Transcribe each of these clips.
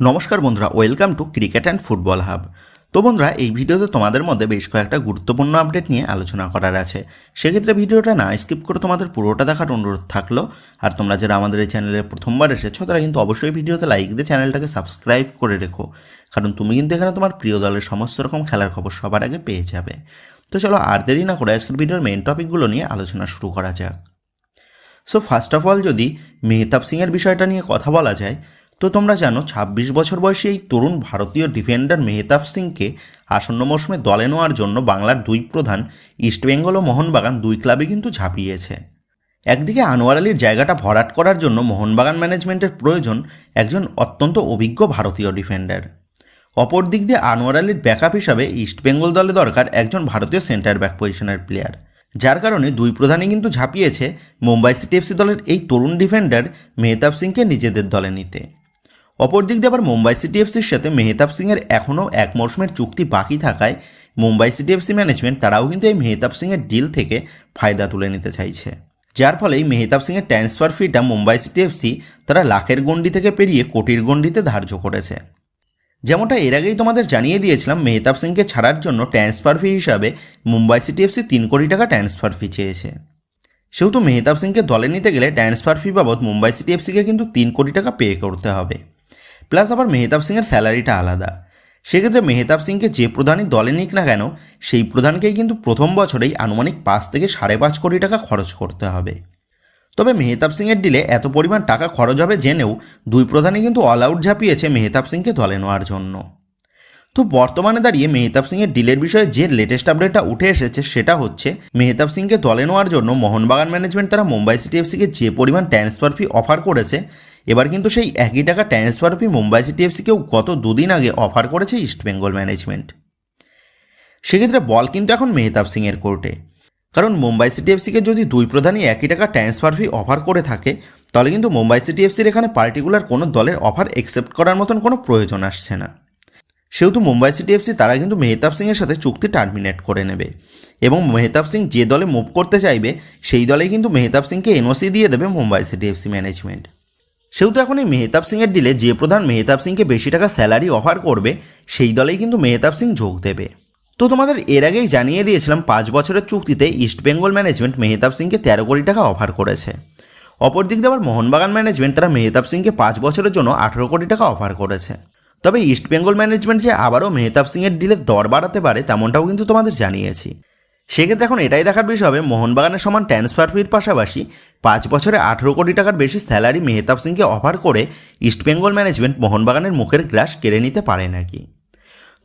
নমস্কার বন্ধুরা, welcome to cricket and football hub. তো বন্ধুরা, এই ভিডিওতে তোমাদের মধ্যে বেশ কয়েকটা গুরুত্বপূর্ণ আপডেট নিয়ে আলোচনা করার আছে। সেক্ষেত্রে ভিডিওটা না স্কিপ করে তোমাদের পুরোটা দেখার অনুরোধ থাকলো। আর তোমরা যারা আমাদের এই চ্যানেলে প্রথমবার এসেছো তারা কিন্তু অবশ্যই ভিডিওতে লাইক দিয়ে চ্যানেলটাকে সাবস্ক্রাইব করে রেখো, কারণ তুমি কিন্তু এখানে তোমার প্রিয় দলের সমস্ত রকম খেলার খবর সবার আগে পেয়ে যাবে। তো চলো আর দেরি না করে আজকের ভিডিওর মেন টপিকগুলো নিয়ে আলোচনা শুরু করা যাক। সো ফার্স্ট অফ অল যদি মেহতাব সিংয়ের বিষয়টা নিয়ে কথা বলা যায়, তো তোমরা জানো ২৬ বছর বয়সী এই তরুণ ভারতীয় ডিফেন্ডার মেহতাব সিংকে আসন্ন মৌসুমে দলে নেওয়ার জন্য বাংলার দুই প্রধান ইস্টবেঙ্গল ও মোহনবাগান দুই ক্লাবে কিন্তু ঝাঁপিয়েছে। একদিকে আনোয়ার আলীর জায়গাটা ভরাট করার জন্য মোহনবাগান ম্যানেজমেন্টের প্রয়োজন একজন অত্যন্ত অভিজ্ঞ ভারতীয় ডিফেন্ডার। অপর দিক দিয়ে আনোয়ার আলীর ব্যাকআপ হিসাবে ইস্টবেঙ্গল দলে দরকার একজন ভারতীয় সেন্টার ব্যাক পজিশনের প্লেয়ার, যার কারণে দুই প্রধানই কিন্তু ঝাঁপিয়েছে মুম্বাই সিটি এফসি দলের এই তরুণ ডিফেন্ডার মেহতাব সিংকে নিজেদের দলে নিতে। অপর দিক দিয়ে আবার মুম্বাই সিটি এফসির সাথে মেহতাব সিংয়ের এখনও এক মরশুমের চুক্তি বাকি থাকায় মুম্বাই সিটি এফসি ম্যানেজমেন্ট তারাও কিন্তু এই মেহতাব সিংয়ের ডিল থেকে ফায়দা তুলে নিতে চাইছে, যার ফলে এই মেহতাব সিংয়ের ট্রান্সফার ফিটা মুম্বাই সিটি এফসি তারা লাখের গণ্ডি থেকে পেরিয়ে কোটির গণ্ডিতে ধার্য করেছে। যেমনটা এর আগেই তোমাদের জানিয়ে দিয়েছিলাম, মেহতাব সিংকে ছাড়ার জন্য ট্রান্সফার ফি হিসাবে মুম্বাই সিটি এফসি ৩ কোটি টাকা ট্রান্সফার ফি চেয়েছে। সেহেতু মেহতাব সিংকে দলে নিতে গেলে ট্রান্সফার ফি বাবদ মুম্বাই সিটি এফসিকে কিন্তু ৩ কোটি টাকা পে করতে হবে, প্লাস আবার মেহতাব সিংয়ের স্যালারিটা আলাদা। সেক্ষেত্রে মেহতাব সিংকে যে প্রধানই দলে নিক না কেন, সেই প্রধানকেই কিন্তু প্রথম বছরেই আনুমানিক ৫ থেকে ৫.৫ কোটি টাকা খরচ করতে হবে। তবে মেহতাব সিংয়ের ডিলে এত পরিমাণ টাকা খরচ হবে জেনেও দুই প্রধানই কিন্তু অল আউট ঝাঁপিয়েছে মেহতাব সিংকে দলে নেওয়ার জন্য। তো বর্তমানে দাঁড়িয়ে মেহতাব সিংয়ের ডিলের বিষয়ে যে লেটেস্ট আপডেটটা উঠে এসেছে সেটা হচ্ছে, মেহতাব সিংকে দলে নেওয়ার জন্য মোহনবাগান ম্যানেজমেন্ট তারা মুম্বাই সিটি এফসিকে যে পরিমাণ ট্রান্সফার ফি অফার করেছে, এবার কিন্তু সেই একই টাকা ট্রান্সফার ফি মুম্বাই সিটি এফসিকেও গত দুদিন আগে অফার করেছে ইস্টবেঙ্গল ম্যানেজমেন্ট। সেক্ষেত্রে বল কিন্তু এখন মেহতাব সিংয়ের কোর্টে, কারণ মুম্বাই সিটি এফসিকে যদি দুই প্রধানই একই টাকা ট্রান্সফার ফি অফার করে থাকে, তাহলে কিন্তু মুম্বাই সিটি এফসির এখানে পার্টিকুলার কোনো দলের অফার অ্যাকসেপ্ট করার মতন কোনো প্রয়োজন আসছে না। সেহেতু মুম্বাই সিটি এফসি তারা কিন্তু মেহতাব সিংয়ের সাথে চুক্তি টার্মিনেট করে নেবে এবং মেহতাব সিং যে দলে মুভ করতে চাইবে সেই দলেই কিন্তু মেহতাব সিংকে এনওসি দিয়ে দেবে মুম্বাই সিটি এফসি ম্যানেজমেন্ট। সেহেতু এখন এই মেহতাব সিংয়ের ডিলে যে প্রধান মেহতাব সিংকে বেশি টাকা স্যালারি অফার করবে সেই দলেই কিন্তু মেহতাব সিং যোগ দেবে। তো তোমাদের এর আগেই জানিয়ে দিয়েছিলাম ৫ বছরের চুক্তিতে ইস্টবেঙ্গল ম্যানেজমেন্ট মেহতাব সিংকে ১৩ কোটি টাকা অফার করেছে। অপর দিক দিয়ে আবার মোহনবাগান ম্যানেজমেন্ট তারা মেহতাব সিংকে ৫ বছরের জন্য ১৮ কোটি টাকা অফার করেছে। তবে ইস্টবেঙ্গল ম্যানেজমেন্ট যে আবারও মেহতাব সিংয়ের ডিলের দর বাড়াতে পারে তেমনটাও কিন্তু তোমাদের জানিয়েছি। সেক্ষেত্রে এখন এটাই দেখার বিষয় হবে, মোহনবাগানের সমান ট্রান্সফার ফির পাশাপাশি ৫ বছরে ১৮ কোটি টাকার বেশি স্যালারি মেহতাব সিংকে অফার করে ইস্টবেঙ্গল ম্যানেজমেন্ট মোহনবাগানের মুখের গ্রাস কেড়ে নিতে পারে নাকি।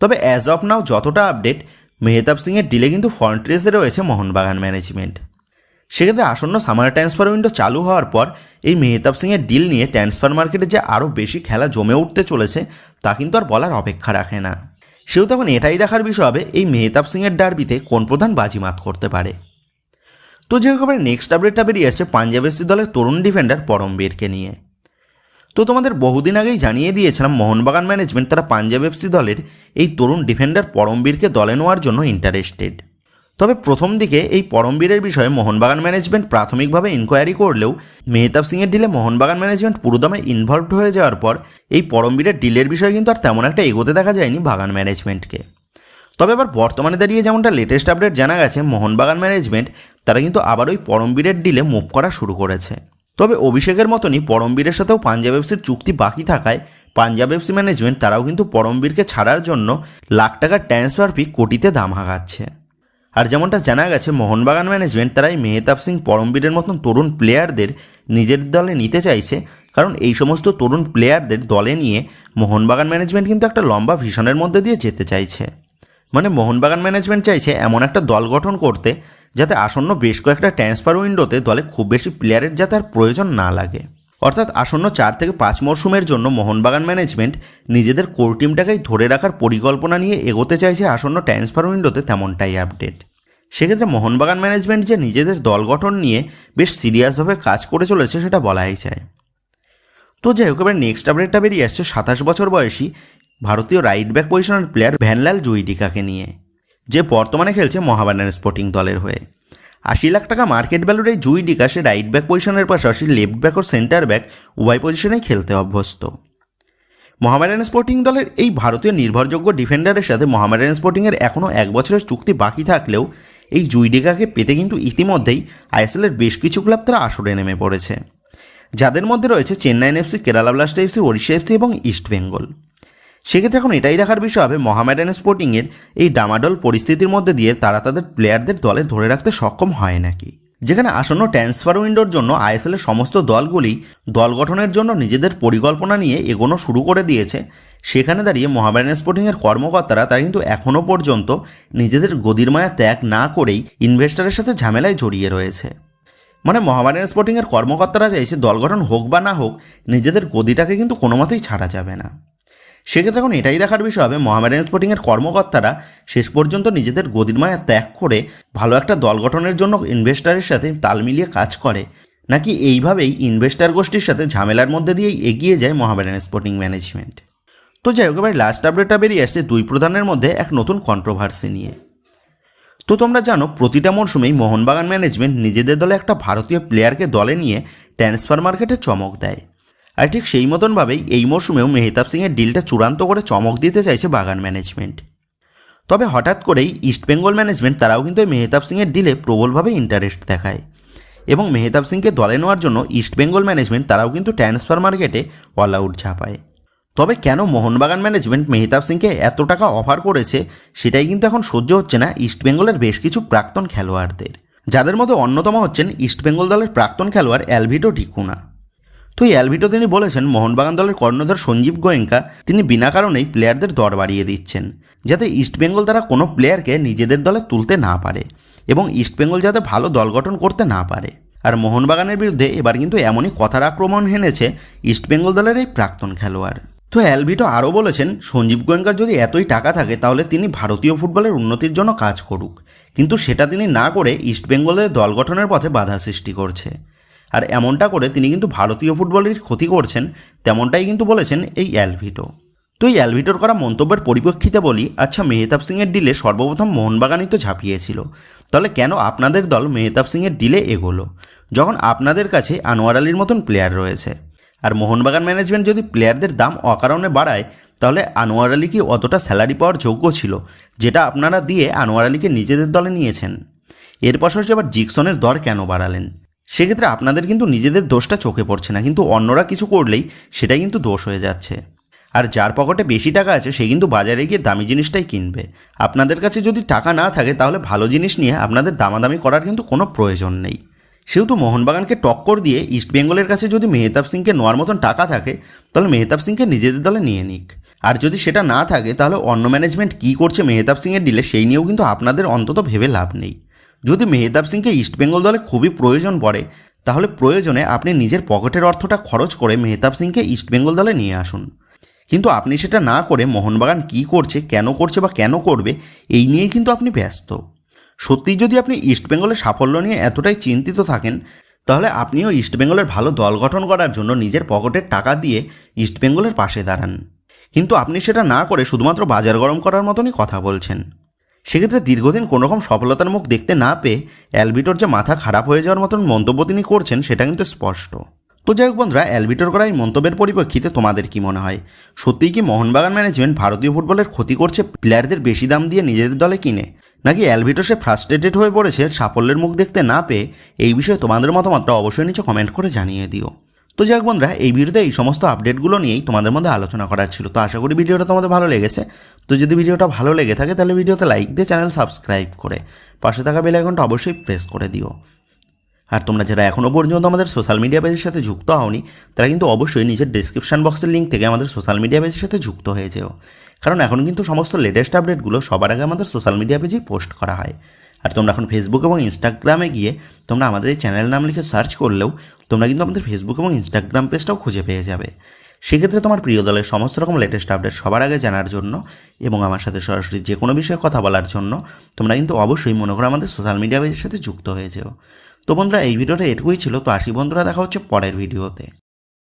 তবে অ্যাজ অফ নাও যতটা আপডেট, মেহতাব সিংয়ের ডিলে কিন্তু ফ্রন্ট রেসে রয়েছে মোহনবাগান ম্যানেজমেন্ট। সেক্ষেত্রে আসন্ন সামার ট্রান্সফার উইন্ডো চালু হওয়ার পর এই মেহতাব সিংয়ের ডিল নিয়ে ট্রান্সফার মার্কেটে যে আরও বেশি খেলা জমে উঠতে চলেছে তা কিন্তু আর বলার অপেক্ষা রাখে না। সেও তখন এটাই দেখার বিষয় হবে এই মেহতাব সিংয়ের ডার্বিতে কোন প্রধান বাজিমাত করতে পারে। তো যে খবরের নেক্সট আপডেটটা বেরিয়ে আসছে পাঞ্জাব এফসি দলের তরুণ ডিফেন্ডার পরমবীরকে নিয়ে। তো তোমাদের বহুদিন আগেই জানিয়ে দিয়েছিলাম মোহনবাগান ম্যানেজমেন্ট তারা পাঞ্জাব এফসি দলের এই তরুণ ডিফেন্ডার পরমবীরকে দলে নেওয়ার জন্য ইন্টারেস্টেড। তবে প্রথম দিকে এই পরমবীরের বিষয়ে মোহনবাগান ম্যানেজমেন্ট প্রাথমিকভাবে ইনকোয়ারি করলেও মেহতাব সিংয়ের ডিলে মোহনবাগান ম্যানেজমেন্ট পুরোদমে ইনভলভড হয়ে যাওয়ার পর এই পরমবীরের ডিলের বিষয়ে কিন্তু আর তেমন একটা এগোতে দেখা যায়নি বাগান ম্যানেজমেন্টকে। তবে এবার বর্তমানে দাঁড়িয়ে যেমনটা লেটেস্ট আপডেট জানা গেছে, মোহনবাগান ম্যানেজমেন্ট তারা কিন্তু আবার ওই পরমবীরের ডিলে মুভ করা শুরু করেছে। তবে অভিষেকের মতনই পরমবীরের সাথেও পাঞ্জাব এফসির চুক্তি বাকি থাকায় পাঞ্জাব এফসি ম্যানেজমেন্ট তারাও কিন্তু পরমবীরকে ছাড়ার জন্য লাখ টাকার ট্রান্সফার ফি কোটিতে দাম হাঁকাচ্ছে। আর যেমনটা জানা গেছে, মোহনবাগান ম্যানেজমেন্ট তারা এই মেহতাব সিং পরমবীরের মতন তরুণ প্লেয়ারদের নিজের দলে নিতে চাইছে, কারণ এই সমস্ত তরুণ প্লেয়ারদের দলে নিয়ে মোহনবাগান ম্যানেজমেন্ট কিন্তু একটা লম্বা ভিশনের মধ্যে দিয়ে যেতে চাইছে। মানে মোহনবাগান ম্যানেজমেন্ট চাইছে এমন একটা দল গঠন করতে যাতে আসন্ন বেশ কয়েকটা ট্রান্সফার উইন্ডোতে দলে খুব বেশি প্লেয়ারের যাতে আর প্রয়োজন না লাগে। অর্থাৎ আসন্ন ৪ থেকে ৫ মরশুমের জন্য মোহনবাগান ম্যানেজমেন্ট নিজেদের কোর টিমটাকেই ধরে রাখার পরিকল্পনা নিয়ে এগোতে চাইছে আসন্ন ট্রান্সফার উইন্ডোতে, তেমনটাই আপডেট। সেক্ষেত্রে মোহনবাগান ম্যানেজমেন্ট যে নিজেদের দল গঠন নিয়ে বেশ সিরিয়াসভাবে কাজ করে চলেছে সেটা বলাই যায়। তো যাই হোক, এবার নেক্সট আপডেটটা বেরিয়ে আসছে ২৭ বছর বয়সী ভারতীয় রাইট ব্যাক পজিশনের প্লেয়ার ভ্যানলাল জুইডিকাকে নিয়ে, যে বর্তমানে খেলছে মোহামেডান স্পোর্টিং দলের হয়ে। ৮০ লাখ টাকা মার্কেট ভ্যালুর এই জুইডিকা সে রাইট ব্যাক পজিশনের পাশাপাশি লেফট ব্যাক ও সেন্টার ব্যাক উভয় পজিশনেই খেলতে অভ্যস্ত। মোহামেডান স্পোর্টিং দলের এই ভারতীয় নির্ভরযোগ্য ডিফেন্ডারের সাথে মোহামেডান স্পোর্টিংয়ের এখনও 1 বছরের চুক্তি বাকি থাকলেও এই জুইডেগাকে পেতে কিন্তু ইতিমধ্যেই আইএসএলের বেশ কিছু ক্লাব তারা আসরে নেমে পড়েছে, যাদের মধ্যে রয়েছে Chennaiyin FC, Kerala blaster FC, Odisha FC এবং ইস্টবেঙ্গল। সেক্ষেত্রে এখন এটাই দেখার বিষয় হবে মোহামেডান স্পোর্টিংয়ের এই ডামাডোল পরিস্থিতির মধ্যে দিয়ে তারা তাদের প্লেয়ারদের দলে ধরে রাখতে সক্ষম হয় নাকি। যেখানে আসন্ন ট্রান্সফার উইন্ডোর জন্য আইএসএলের সমস্ত দলগুলি দল গঠনের জন্য নিজেদের পরিকল্পনা নিয়ে এগোনো শুরু করে দিয়েছে, সেখানে দাঁড়িয়ে মোহামেডান স্পোর্টিংয়ের কর্মকর্তারা তারা কিন্তু এখনও পর্যন্ত নিজেদের গদির মায়া ত্যাগ না করেই ইনভেস্টরের সাথে ঝামেলায় জড়িয়ে রয়েছে। মানে মোহামেডান স্পোর্টিংয়ের কর্মকর্তারা চাইছে দল গঠন হোক বা না হোক নিজেদের গদিটাকে কিন্তু কোনো মতেই ছাড়া যাবে না। সেক্ষেত্রে এখন এটাই দেখার বিষয় হবে মোহামেডান স্পোর্টিংয়ের কর্মকর্তারা শেষ পর্যন্ত নিজেদের গদির মায়া ত্যাগ করে ভালো একটা দল গঠনের জন্য ইনভেস্টারের সাথে তাল মিলিয়ে কাজ করে, নাকি এইভাবেই ইনভেস্টার গোষ্ঠীর সাথে ঝামেলার মধ্যে দিয়েই এগিয়ে যায় মোহামেডান স্পোর্টিং ম্যানেজমেন্ট। তো যাই হোক, এবার লাস্ট আপডেটটা বেরিয়ে আসছে দুই প্রধানের মধ্যে এক নতুন কন্ট্রোভার্সি নিয়ে। তো তোমরা জানো প্রতিটা মরশুমেই মোহনবাগান ম্যানেজমেন্ট নিজেদের দলে একটা ভারতীয় প্লেয়ারকে দলে নিয়ে ট্রান্সফার মার্কেটে চমক দেয়, আর ঠিক সেই মতনভাবেই এই মরশুমেও মেহতাব সিংয়ের ডিলটা চূড়ান্ত করে চমক দিতে চাইছে বাগান ম্যানেজমেন্ট। তবে হঠাৎ করেই ইস্টবেঙ্গল ম্যানেজমেন্ট তারাও কিন্তু এই মেহতাব সিংয়ের ডিলে প্রবলভাবে ইন্টারেস্ট দেখায় এবং মেহতাব সিংকে দলে নেওয়ার জন্য ইস্টবেঙ্গল ম্যানেজমেন্ট তারাও কিন্তু ট্রান্সফার মার্কেটে অল আউট ঝাঁপায়। তবে কেন মোহনবাগান ম্যানেজমেন্ট মেহতাব সিংকে এত টাকা অফার করেছে সেটাই কিন্তু এখন সহ্য হচ্ছে না ইস্টবেঙ্গলের বেশ কিছু প্রাক্তন খেলোয়াড়দের, যাদের মধ্যে অন্যতম হচ্ছেন ইস্টবেঙ্গল দলের প্রাক্তন খেলোয়াড় অ্যালভিটো ডিকুনা। তো এই অ্যালভিটো তিনি বলেছেন মোহনবাগান দলের কর্ণধার সঞ্জীব গোয়েঙ্কা তিনি বিনা কারণেই প্লেয়ারদের দর বাড়িয়ে দিচ্ছেন, যাতে ইস্টবেঙ্গল দ্বারা কোনো প্লেয়ারকে নিজেদের দলে তুলতে না পারে এবং ইস্টবেঙ্গল যাতে ভালো দল গঠন করতে না পারে। আর মোহনবাগানের বিরুদ্ধে এবার কিন্তু এমনই কথার আক্রমণ হেনেছে ইস্টবেঙ্গল দলের এই প্রাক্তন খেলোয়াড়। তো অ্যালভিটো আরও বলেছেন সঞ্জীব গোয়েঙ্কার যদি এতই টাকা থাকে তাহলে তিনি ভারতীয় ফুটবলের উন্নতির জন্য কাজ করুক, কিন্তু সেটা তিনি না করে ইস্টবেঙ্গলের দল গঠনের পথে বাধা সৃষ্টি করছে, আর এমনটা করে তিনি কিন্তু ভারতীয় ফুটবলের ক্ষতি করছেন, তেমনটাই কিন্তু বলেছেন এই অ্যালভিটো। তো এই অ্যালভিটোর করা মন্তব্যের পরিপ্রেক্ষিতে বলি, আচ্ছা মেহতাব সিংয়ের ডিলে সর্বপ্রথম মোহনবাগানই তো ঝাঁপিয়েছিল, তাহলে কেন আপনাদের দল মেহতাব সিংয়ের ডিলে এগোলো যখন আপনাদের কাছে আনোয়ার আলীর মতন প্লেয়ার রয়েছে? আর মোহনবাগান ম্যানেজমেন্ট যদি প্লেয়ারদের দাম অকারণে বাড়ায় তাহলে আনোয়ার আলী কি অতটা স্যালারি পাওয়ার যোগ্য ছিল যেটা আপনারা দিয়ে আনোয়ার আলীকে নিজেদের দলে নিয়েছেন? এর পাশাপাশি আবার জিকসনের দর কেন বাড়ালেন? সেক্ষেত্রে আপনাদের কিন্তু নিজেদের দোষটা চোখে পড়ছে না, কিন্তু অন্যরা কিছু করলেই সেটাই কিন্তু দোষ হয়ে যাচ্ছে। আর যার পকেটে বেশি টাকা আছে সে কিন্তু বাজারে গিয়ে দামি জিনিসটাই কিনবে। আপনাদের কাছে যদি টাকা না থাকে তাহলে ভালো জিনিস নিয়ে আপনাদের দামাদামি করার কিন্তু কোনো প্রয়োজন নেই। সেহেতু মোহনবাগানকে টক্কর দিয়ে ইস্টবেঙ্গলের কাছে যদি মেহতাব সিংকে নেওয়ার মতন টাকা থাকে তাহলে মেহতাব সিংকে নিজেদের দলে নিয়ে নিক, আর যদি সেটা না থাকে তাহলে অন্য ম্যানেজমেন্ট কী করছে মেহতাব সিংয়ের ডিলে সেই নিয়েও কিন্তু আপনাদের অন্তত ভেবে লাভ নেই। যদি মেহতাব সিংকে ইস্টবেঙ্গল দলে খুবই প্রয়োজন পড়ে তাহলে প্রয়োজনে আপনি নিজের পকেটের অর্থটা খরচ করে মেহতাব সিংকে ইস্টবেঙ্গল দলে নিয়ে আসুন, কিন্তু আপনি সেটা না করে মোহনবাগান কী করছে, কেন করছে বা কেন করবে এই নিয়েই কিন্তু আপনি ব্যস্ত। সত্যিই যদি আপনি ইস্টবেঙ্গলের সাফল্য নিয়ে এতটাই চিন্তিত থাকেন তাহলে আপনিও ইস্টবেঙ্গলের ভালো দল গঠন করার জন্য নিজের পকেটের টাকা দিয়ে ইস্টবেঙ্গলের পাশে দাঁড়ান, কিন্তু আপনি সেটা না করে শুধুমাত্র বাজার গরম করার মতনই কথা বলছেন। সেক্ষেত্রে দীর্ঘদিন কোনোরকম সফলতার মুখ দেখতে না পেয়ে অ্যালভিটোর যে মাথা খারাপ হয়ে যাওয়ার মতন মন্তব্য তিনি করছেন সেটা কিন্তু স্পষ্ট। তো যাই হোক বন্ধুরা, অ্যালভিটোর করা এই মন্তব্যের পরিপ্রেক্ষিতে তোমাদের কি মনে হয়? সত্যিই কি মোহনবাগান ম্যানেজমেন্ট ভারতীয় ফুটবলের ক্ষতি করছে প্লেয়ারদের বেশি দাম দিয়ে নিজেদের দলে কিনে, নাকি অ্যালভিটো সে ফ্রাস্ট্রেটেড হয়ে পড়েছে সাফল্যের মুখ দেখতে না পেয়ে? এই বিষয়ে তোমাদের মতামতটা অবশ্যই নিচে কমেন্ট করে জানিয়ে দিও। তো যাই হোক বন্ধুরা, এই ভিডিওতে এই সমস্ত আপডেটগুলো নিয়েই তোমাদের মধ্যে আলোচনা করার ছিল। তো আশা করি ভিডিওটা তোমাদের ভালো লেগেছে। তো যদি ভিডিওটা ভালো লেগে থাকে তাহলে ভিডিওতে লাইক দিয়ে চ্যানেল সাবস্ক্রাইব করে পাশে থাকা বেল আইকনটা অবশ্যই প্রেস করে দিও। আর তোমরা যারা এখনও পর্যন্ত আমাদের সোশ্যাল মিডিয়া পেজের সাথে যুক্ত হওনি তারা কিন্তু অবশ্যই নিজের ডেসক্রিপশন বক্সের লিঙ্ক থেকে আমাদের সোশ্যাল মিডিয়া পেজের সাথে যুক্ত হয়ে যেও, কারণ এখন কিন্তু সমস্ত লেটেস্ট আপডেটগুলো সবার আগে আমাদের সোশ্যাল মিডিয়া পেজেই পোস্ট করা হয়। আর তোমরা এখন ফেসবুক এবং ইনস্টাগ্রামে গিয়ে তোমরা আমাদের এই চ্যানেল নাম লিখে সার্চ করলেও তোমরা কিন্তু আমাদের ফেসবুক এবং ইনস্টাগ্রাম পেজটাও খুঁজে পেয়ে যাবে। সেক্ষেত্রে তোমার প্রিয় দলের সমস্ত রকম লেটেস্ট আপডেট সবার আগে জানার জন্য এবং আমার সাথে সরাসরি যে কোনো বিষয়ে কথা বলার জন্য তোমরা কিন্তু অবশ্যই মনে করো আমাদের সোশ্যাল মিডিয়া পেজের সাথে যুক্ত হয়ে যেও। তো বন্ধুরা, এই ভিডিওটা এটুকুই ছিল। তো আসি বন্ধুরা, দেখা হচ্ছে পরের ভিডিওতে।